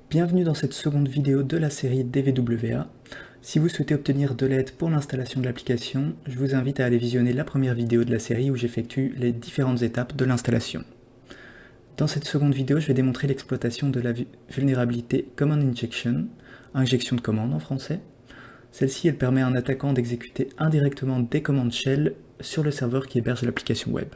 Bienvenue dans cette seconde vidéo de la série DVWA. Si vous souhaitez obtenir de l'aide pour l'installation de l'application, je vous invite à aller visionner la première vidéo de la série où j'effectue les différentes étapes de l'installation. Dans cette seconde vidéo, je vais démontrer l'exploitation de la vulnérabilité Command Injection, injection de commande en français. Celle-ci, elle permet à un attaquant d'exécuter indirectement des commandes shell sur le serveur qui héberge l'application web.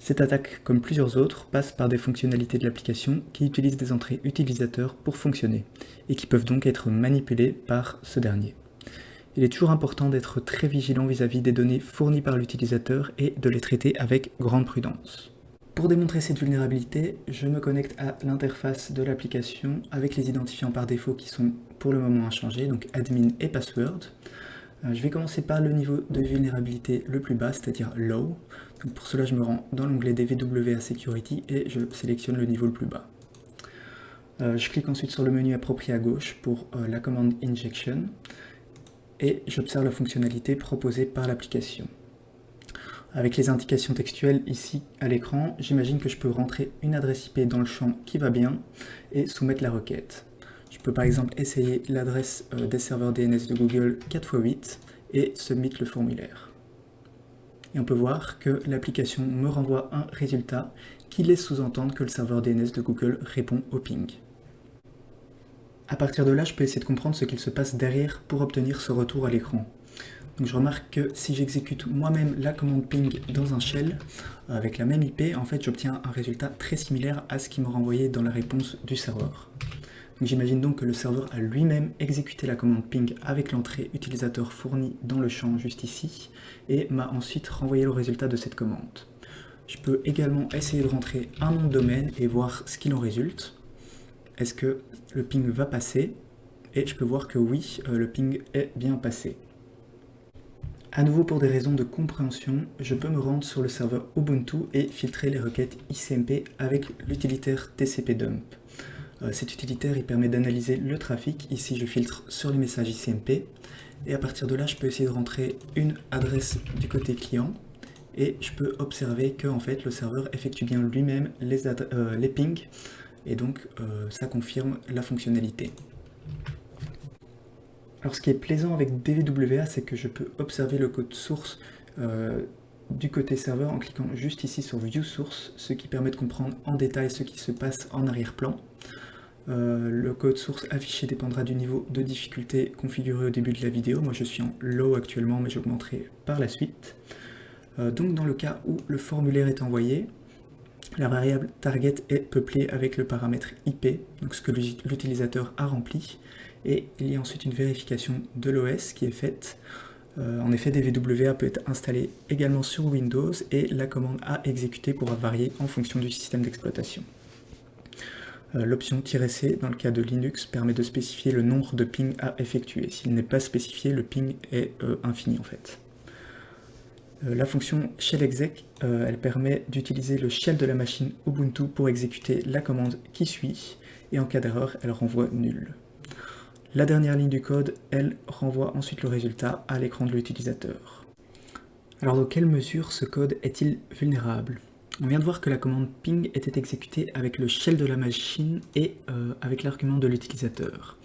Cette attaque, comme plusieurs autres, passe par des fonctionnalités de l'application qui utilisent des entrées utilisateurs pour fonctionner, et qui peuvent donc être manipulées par ce dernier. Il est toujours important d'être très vigilant vis-à-vis des données fournies par l'utilisateur et de les traiter avec grande prudence. Pour démontrer cette vulnérabilité, je me connecte à l'interface de l'application avec les identifiants par défaut qui sont pour le moment inchangés, donc admin et password. Je vais commencer par le niveau de vulnérabilité le plus bas, c'est-à-dire Low. Donc pour cela, je me rends dans l'onglet DVWA Security et je sélectionne le niveau le plus bas. Je clique ensuite sur le menu approprié à gauche pour la commande Injection et j'observe la fonctionnalité proposée par l'application. Avec les indications textuelles ici à l'écran, j'imagine que je peux rentrer une adresse IP dans le champ qui va bien et soumettre la requête. Je peux par exemple essayer l'adresse des serveurs DNS de Google 4x8 et submit le formulaire. Et on peut voir que l'application me renvoie un résultat qui laisse sous-entendre que le serveur DNS de Google répond au ping. À partir de là, je peux essayer de comprendre ce qu'il se passe derrière pour obtenir ce retour à l'écran. Donc je remarque que si j'exécute moi-même la commande ping dans un shell, avec la même IP, en fait j'obtiens un résultat très similaire à ce qui me renvoyait dans la réponse du serveur. J'imagine donc que le serveur a lui-même exécuté la commande ping avec l'entrée utilisateur fournie dans le champ juste ici et m'a ensuite renvoyé le résultat de cette commande. Je peux également essayer de rentrer un nom de domaine et voir ce qu'il en résulte. Est-ce que le ping va passer? Et je peux voir que oui, le ping est bien passé. À nouveau, pour des raisons de compréhension, je peux me rendre sur le serveur Ubuntu et filtrer les requêtes ICMP avec l'utilitaire tcpdump. Cet utilitaire il permet d'analyser le trafic. Ici, je filtre sur les messages ICMP. Et à partir de là, je peux essayer de rentrer une adresse du côté client. Et je peux observer que en fait, le serveur effectue bien lui-même les pings. Et donc, ça confirme la fonctionnalité. Alors, ce qui est plaisant avec DVWA, c'est que je peux observer le code source du côté serveur en cliquant juste ici sur View Source, ce qui permet de comprendre en détail ce qui se passe en arrière-plan. Le code source affiché dépendra du niveau de difficulté configuré au début de la vidéo. Moi je suis en low actuellement, mais j'augmenterai par la suite. Donc dans le cas où le formulaire est envoyé, la variable target est peuplée avec le paramètre IP, donc ce que l'utilisateur a rempli, et il y a ensuite une vérification de l'OS qui est faite. En effet, DVWA peut être installé également sur Windows et la commande à exécuter pourra varier en fonction du système d'exploitation. L'option "-c" dans le cas de Linux permet de spécifier le nombre de pings à effectuer. S'il n'est pas spécifié, le ping est infini en fait. La fonction shellExec, elle permet d'utiliser le shell de la machine Ubuntu pour exécuter la commande qui suit, et en cas d'erreur, elle renvoie nul. La dernière ligne du code, elle renvoie ensuite le résultat à l'écran de l'utilisateur. Alors dans quelle mesure ce code est-il vulnérable ? On vient de voir que la commande ping était exécutée avec le shell de la machine et avec l'argument de l'utilisateur.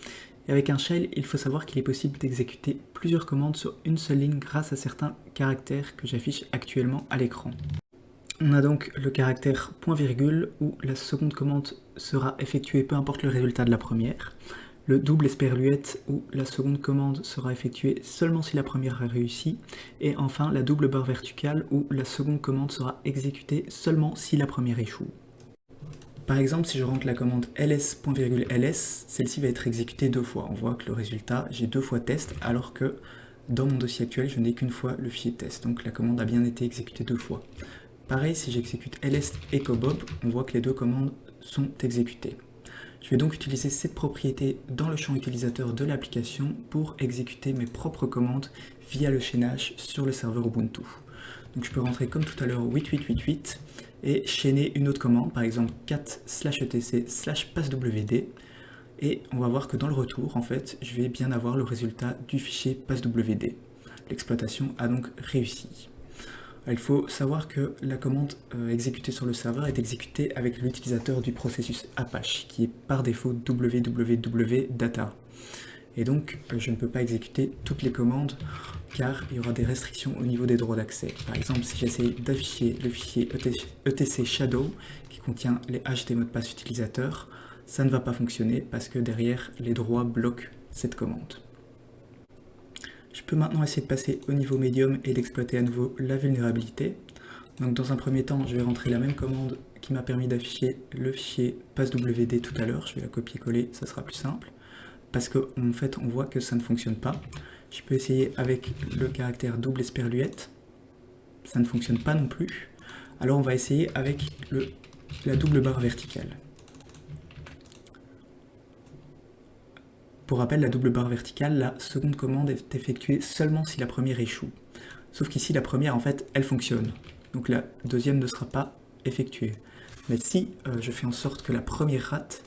Et avec un shell, il faut savoir qu'il est possible d'exécuter plusieurs commandes sur une seule ligne grâce à certains caractères que j'affiche actuellement à l'écran. On a donc le caractère point virgule où la seconde commande sera effectuée peu importe le résultat de la première. Le double esperluette où la seconde commande sera effectuée seulement si la première a réussi, et enfin la double barre verticale où la seconde commande sera exécutée seulement si la première échoue. Par exemple, si je rentre la commande ls.ls, celle-ci va être exécutée deux fois. On voit que le résultat, j'ai deux fois test, alors que dans mon dossier actuel, je n'ai qu'une fois le fichier test, donc la commande a bien été exécutée deux fois. Pareil, si j'exécute ls echobob, on voit que les deux commandes sont exécutées. Je vais donc utiliser cette propriété dans le champ utilisateur de l'application pour exécuter mes propres commandes via le chaînage sur le serveur Ubuntu. Donc je peux rentrer comme tout à l'heure 8888 et chaîner une autre commande, par exemple cat/etc/passwd, et on va voir que dans le retour, en fait, je vais bien avoir le résultat du fichier passwd. L'exploitation a donc réussi. Il faut savoir que la commande exécutée sur le serveur est exécutée avec l'utilisateur du processus Apache, qui est par défaut www.data. Et donc, je ne peux pas exécuter toutes les commandes, car il y aura des restrictions au niveau des droits d'accès. Par exemple, si j'essaie d'afficher le fichier etc shadow, qui contient les hash des mots de passe utilisateurs, ça ne va pas fonctionner, parce que derrière, les droits bloquent cette commande. Je peux maintenant essayer de passer au niveau médium et d'exploiter à nouveau la vulnérabilité. Donc dans un premier temps, je vais rentrer la même commande qui m'a permis d'afficher le fichier passwd tout à l'heure. Je vais la copier-coller, ça sera plus simple. Parce qu'en fait, on voit que ça ne fonctionne pas. Je peux essayer avec le caractère double esperluette. Ça ne fonctionne pas non plus. Alors on va essayer avec la double barre verticale. Pour rappel, la double barre verticale, la seconde commande est effectuée seulement si la première échoue. Sauf qu'ici, la première, en fait, elle fonctionne. Donc la deuxième ne sera pas effectuée. Mais si je fais en sorte que la première rate,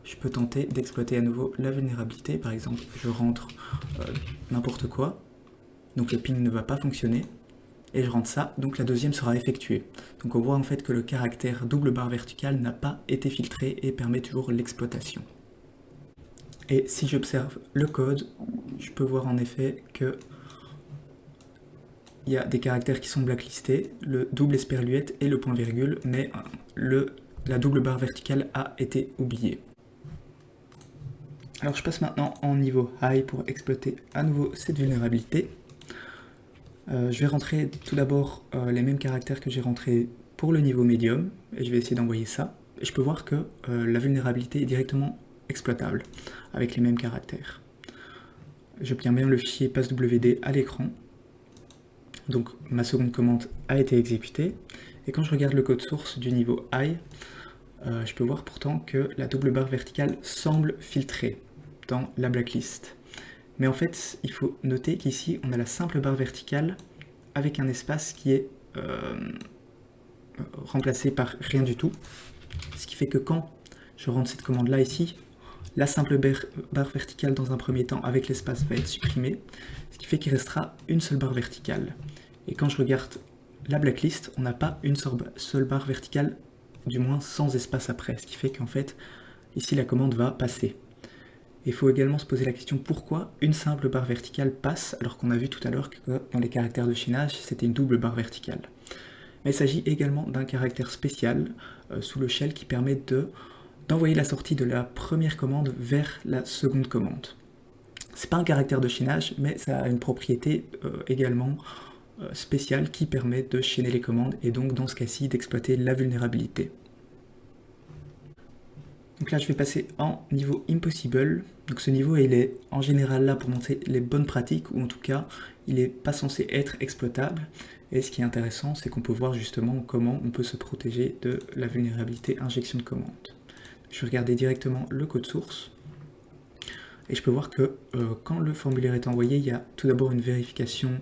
je peux tenter d'exploiter à nouveau la vulnérabilité. Par exemple, je rentre n'importe quoi, donc le ping ne va pas fonctionner, et je rentre ça, donc la deuxième sera effectuée. Donc on voit en fait que le caractère double barre verticale n'a pas été filtré et permet toujours l'exploitation. Et si j'observe le code, je peux voir en effet que il y a des caractères qui sont blacklistés, le double esperluette et le point virgule, mais la double barre verticale a été oubliée. Alors je passe maintenant en niveau high pour exploiter à nouveau cette vulnérabilité. Je vais rentrer tout d'abord les mêmes caractères que j'ai rentrés pour le niveau médium, et je vais essayer d'envoyer ça. Et je peux voir que la vulnérabilité est directement exploitable, avec les mêmes caractères. J'obtiens bien le fichier passwd à l'écran. Donc ma seconde commande a été exécutée. Et quand je regarde le code source du niveau high, je peux voir pourtant que la double barre verticale semble filtrée dans la blacklist. Mais en fait, il faut noter qu'ici, on a la simple barre verticale avec un espace qui est remplacé par rien du tout. Ce qui fait que quand je rentre cette commande-là ici, la simple barre verticale dans un premier temps avec l'espace va être supprimée, ce qui fait qu'il restera une seule barre verticale. Et quand je regarde la blacklist, on n'a pas une seule barre verticale, du moins sans espace après, ce qui fait qu'en fait, ici la commande va passer. Il faut également se poser la question pourquoi une simple barre verticale passe alors qu'on a vu tout à l'heure que dans les caractères de chaînage c'était une double barre verticale. Mais il s'agit également d'un caractère spécial sous le shell qui permet d'envoyer la sortie de la première commande vers la seconde commande. C'est pas un caractère de chaînage, mais ça a une propriété également spéciale qui permet de chaîner les commandes et donc dans ce cas-ci d'exploiter la vulnérabilité. Donc là je vais passer en niveau impossible. Donc ce niveau il est en général là pour montrer les bonnes pratiques, ou en tout cas il n'est pas censé être exploitable. Et ce qui est intéressant, c'est qu'on peut voir justement comment on peut se protéger de la vulnérabilité injection de commande. Je vais regarder directement le code source. Et je peux voir que quand le formulaire est envoyé, il y a tout d'abord une vérification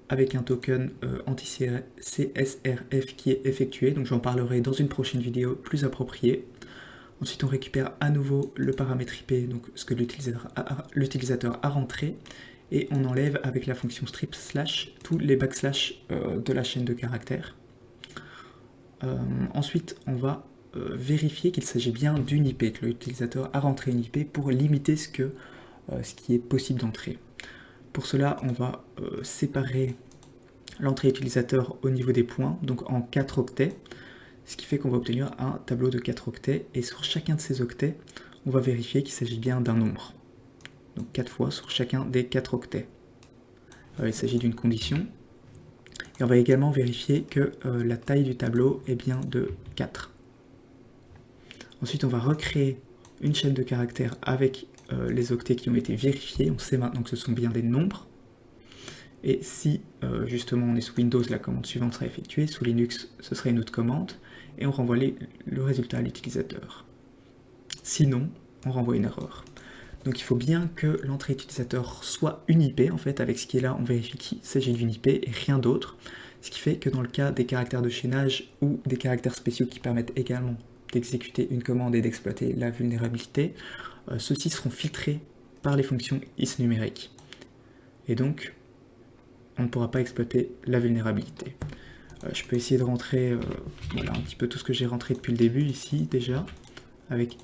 avec un token anti-CSRF qui est effectué. Donc j'en parlerai dans une prochaine vidéo plus appropriée. Ensuite, on récupère à nouveau le paramètre IP, donc ce que l'utilisateur a rentré, et on enlève avec la fonction strip slash tous les backslash de la chaîne de caractères. Ensuite, on va vérifier qu'il s'agit bien d'une IP, que l'utilisateur a rentré une IP pour limiter ce qui est possible d'entrer. Pour cela, on va séparer l'entrée utilisateur au niveau des points, donc en 4 octets, ce qui fait qu'on va obtenir un tableau de 4 octets, et sur chacun de ces octets, on va vérifier qu'il s'agit bien d'un nombre. Donc 4 fois sur chacun des 4 octets. Il s'agit d'une condition. Et on va également vérifier que la taille du tableau est bien de 4. Ensuite, on va recréer une chaîne de caractères avec les octets qui ont été vérifiés. On sait maintenant que ce sont bien des nombres. Et si justement on est sous Windows, la commande suivante sera effectuée. Sous Linux, ce sera une autre commande. Et on renvoie le résultat à l'utilisateur. Sinon, on renvoie une erreur. Donc il faut bien que l'entrée utilisateur soit une IP, en fait, avec ce qui est là, on vérifie qu'il s'agit d'une IP et rien d'autre. Ce qui fait que dans le cas des caractères de chaînage ou des caractères spéciaux qui permettent également d'exécuter une commande et d'exploiter la vulnérabilité, ceux-ci seront filtrés par les fonctions isNumeric. Et donc, on ne pourra pas exploiter la vulnérabilité. Je peux essayer de rentrer voilà, un petit peu tout ce que j'ai rentré depuis le début ici déjà, avec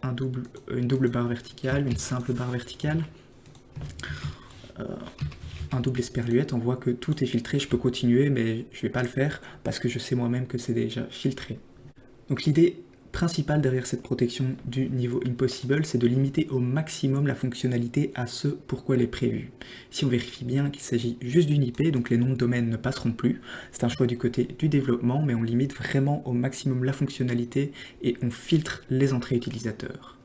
une double barre verticale, une simple barre verticale, un double esperluette. On voit que tout est filtré, je peux continuer mais je ne vais pas le faire parce que je sais moi-même que c'est déjà filtré. Donc l'idée principale derrière cette protection du niveau Impossible, c'est de limiter au maximum la fonctionnalité à ce pourquoi elle est prévue. Si on vérifie bien qu'il s'agit juste d'une IP, donc les noms de domaine ne passeront plus, c'est un choix du côté du développement, mais on limite vraiment au maximum la fonctionnalité et on filtre les entrées utilisateurs.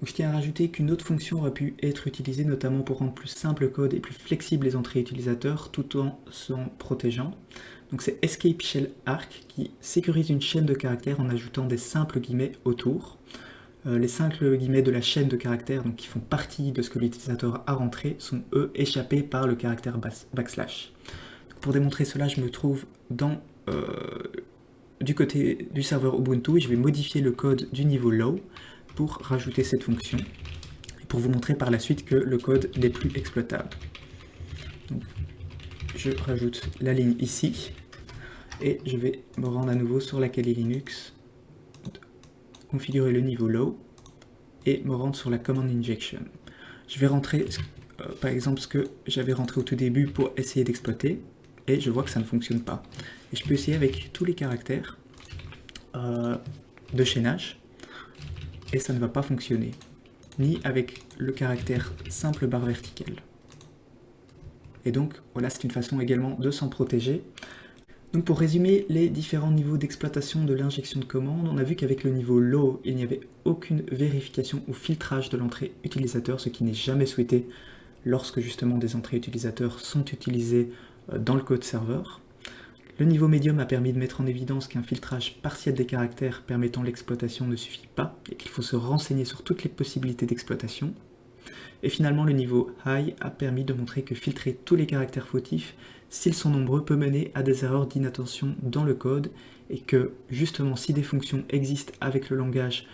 Donc je tiens à rajouter qu'une autre fonction aurait pu être utilisée notamment pour rendre plus simple le code et plus flexible les entrées utilisateurs tout en s'en protégeant. Donc c'est Escape Shell Arc qui sécurise une chaîne de caractères en ajoutant des simples guillemets autour. Les simples guillemets de la chaîne de caractères, donc qui font partie de ce que l'utilisateur a rentré, sont eux échappés par le caractère backslash. Donc pour démontrer cela, je me trouve du côté du serveur Ubuntu et je vais modifier le code du niveau low pour rajouter cette fonction et pour vous montrer par la suite que le code n'est plus exploitable. Donc, je rajoute la ligne ici et je vais me rendre à nouveau sur la Kali Linux, configurer le niveau low et me rendre sur la command injection. Je vais rentrer par exemple ce que j'avais rentré au tout début pour essayer d'exploiter et je vois que ça ne fonctionne pas. Et je peux essayer avec tous les caractères de chaînage et ça ne va pas fonctionner, ni avec le caractère simple barre verticale. Et donc voilà, c'est une façon également de s'en protéger. Donc pour résumer les différents niveaux d'exploitation de l'injection de commande, on a vu qu'avec le niveau low, il n'y avait aucune vérification ou filtrage de l'entrée utilisateur, ce qui n'est jamais souhaité lorsque justement des entrées utilisateurs sont utilisées dans le code serveur. Le niveau médium a permis de mettre en évidence qu'un filtrage partiel des caractères permettant l'exploitation ne suffit pas et qu'il faut se renseigner sur toutes les possibilités d'exploitation. Et finalement, le niveau high a permis de montrer que filtrer tous les caractères fautifs, s'ils sont nombreux, peut mener à des erreurs d'inattention dans le code et que justement si des fonctions existent avec le langage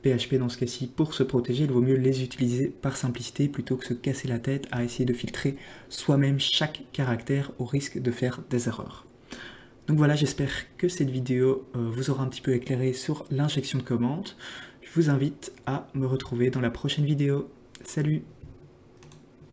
PHP dans ce cas-ci pour se protéger, il vaut mieux les utiliser par simplicité plutôt que se casser la tête à essayer de filtrer soi-même chaque caractère au risque de faire des erreurs. Donc voilà, j'espère que cette vidéo vous aura un petit peu éclairé sur l'injection de commandes. Je vous invite à me retrouver dans la prochaine vidéo. Salut!